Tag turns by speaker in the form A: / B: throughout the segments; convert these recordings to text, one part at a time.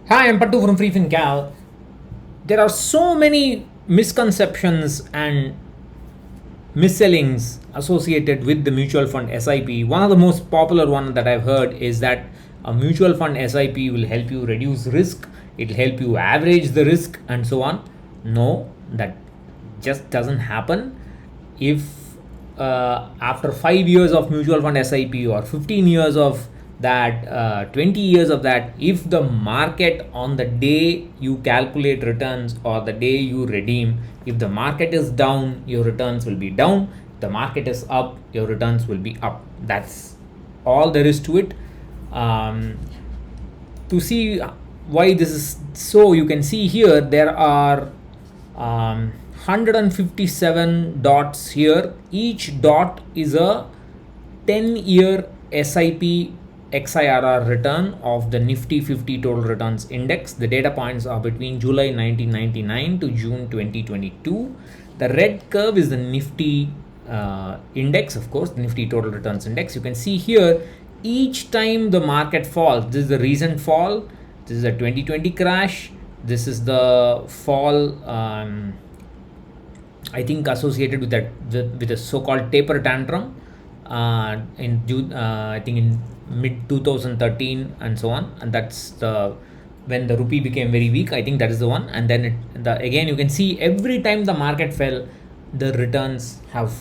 A: Hi, I'm Pattu from freefincal. There are so many misconceptions and misselling associated with the mutual fund SIP. One of the most popular one that I've heard is that a mutual fund SIP will help you reduce risk, it'll help you average the risk and so on. No, that just doesn't happen. If after 5 years of mutual fund SIP or 15 years of that, 20 years of that, if the market on the day you calculate returns or the day you redeem, if the market is down, your returns will be down. The market is up, your returns will be up. That's all there is to it. To see why this is so, you can see here there are 157 dots here. Each dot is a 10-year SIP XIRR return of the Nifty 50 Total Returns Index. The data points are between July 1999 to June 2022. The red curve is the Nifty index, of course, the Nifty Total Returns Index. You can see here, each time the market falls, this is the recent fall, this is a 2020 crash, this is the fall I think associated with that, with a so-called taper tantrum in June, I think in mid 2013 and so on, and that's the when the rupee became very weak. I think that is the one. And then again you can see every time the market fell, the returns have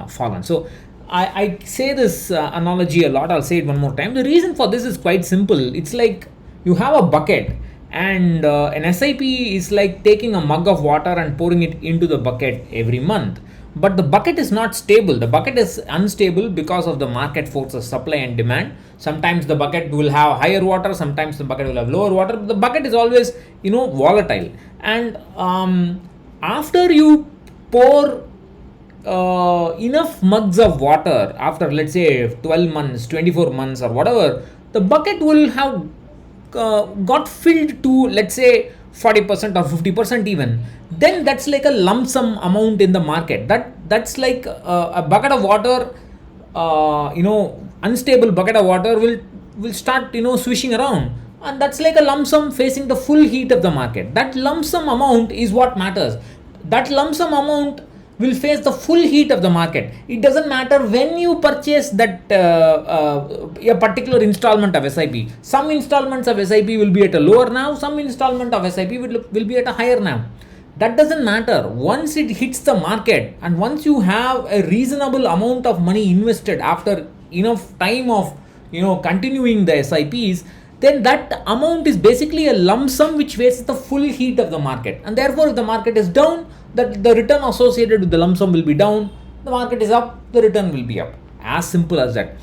A: fallen. So I say this analogy a lot. I'll say it one more time. The reason for this is quite simple. It's like you have a bucket, and an SIP is like taking a mug of water and pouring it into the bucket every month. But the bucket is not stable. The bucket is unstable because of the market forces, supply and demand. Sometimes the bucket will have higher water, sometimes the bucket will have lower water. The bucket is always, volatile. And after you pour enough mugs of water, after let's say 12 months, 24 months or whatever, the bucket will have got filled to, let's say, 40% or 50% even. Then that's like a lump sum amount in the market. That's like a bucket of water, unstable bucket of water will start swishing around, and that's like a lump sum facing the full heat of the market. That lump sum amount is what matters. That lump sum amount will face the full heat of the market. It doesn't matter when you purchase that a particular installment of SIP. Some installments of SIP will be at a lower now, some installment of SIP will be at a higher now. That doesn't matter. Once it hits the market, and once you have a reasonable amount of money invested after enough time of continuing the SIPs, then that amount is basically a lump sum which faces the full heat of the market. And therefore, if the market is down, the return associated with the lump sum will be down. The market is up, the return will be up. As simple as that.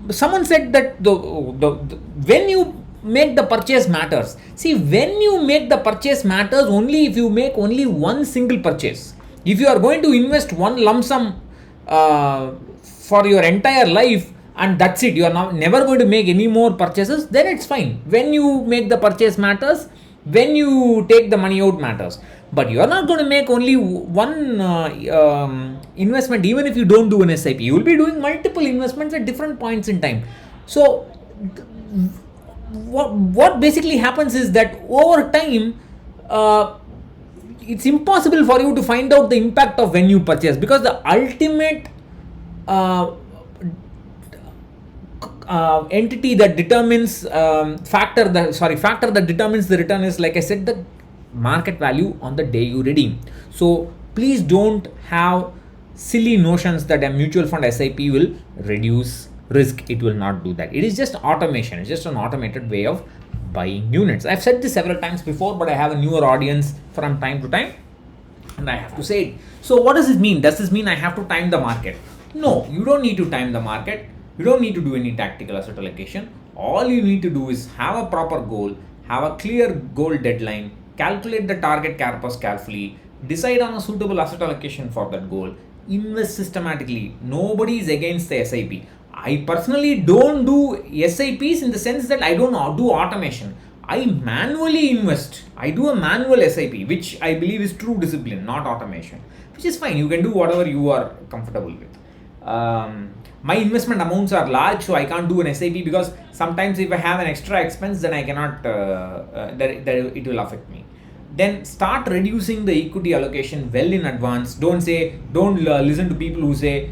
A: Someone said that the when you make the purchase matters. See, when you make the purchase matters only if you make only one single purchase. If you are going to invest one lump sum for your entire life, and that's it, you are never going to make any more purchases, then it's fine. When you make the purchase matters, when you take the money out matters. But you are not going to make only one investment. Even if you don't do an SIP, you will be doing multiple investments at different points in time. So what basically happens is that over time, it's impossible for you to find out the impact of when you purchase, because the ultimate entity that determines factor that determines the return is, like I said, the market value on the day you redeem. So please don't have silly notions that a mutual fund SIP will reduce risk. It will not do that. It is just automation. It's just an automated way of buying units. I've said this several times before, but I have a newer audience from time to time, and I have to say it. So what does this mean? Does this mean I have to time the market? No, you don't need to time the market. You don't need to do any tactical asset allocation. All you need to do is have a proper goal, have a clear goal deadline, calculate the target corpus carefully, decide on a suitable asset allocation for that goal, invest systematically. Nobody is against the SIP. I personally don't do SIPs in the sense that I don't do automation. I manually invest. I do a manual SIP, which I believe is true discipline, not automation, which is fine. You can do whatever you are comfortable with. my investment amounts are large, so I can't do an SIP, because sometimes if I have an extra expense, then I cannot, that it will affect me. Then start reducing the equity allocation well in advance. Don't listen to people who say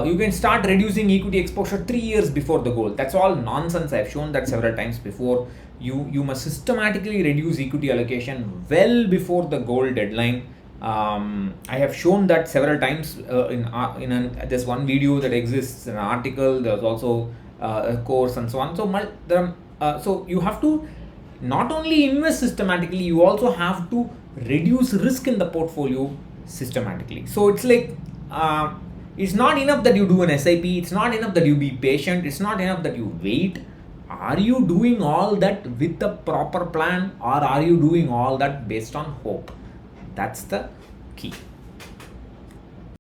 A: you can start reducing equity exposure 3 years before the goal. That's all nonsense. I've shown that several times before. You must systematically reduce equity allocation well before the goal deadline. I have shown that several times in this one video that exists, an article. There's also a course and so on. So you have to not only invest systematically, you also have to reduce risk in the portfolio systematically. So it's like it's not enough that you do an SIP. It's not enough that you be patient. It's not enough that you wait. Are you doing all that with the proper plan, or are you doing all that based on hope? That's the key.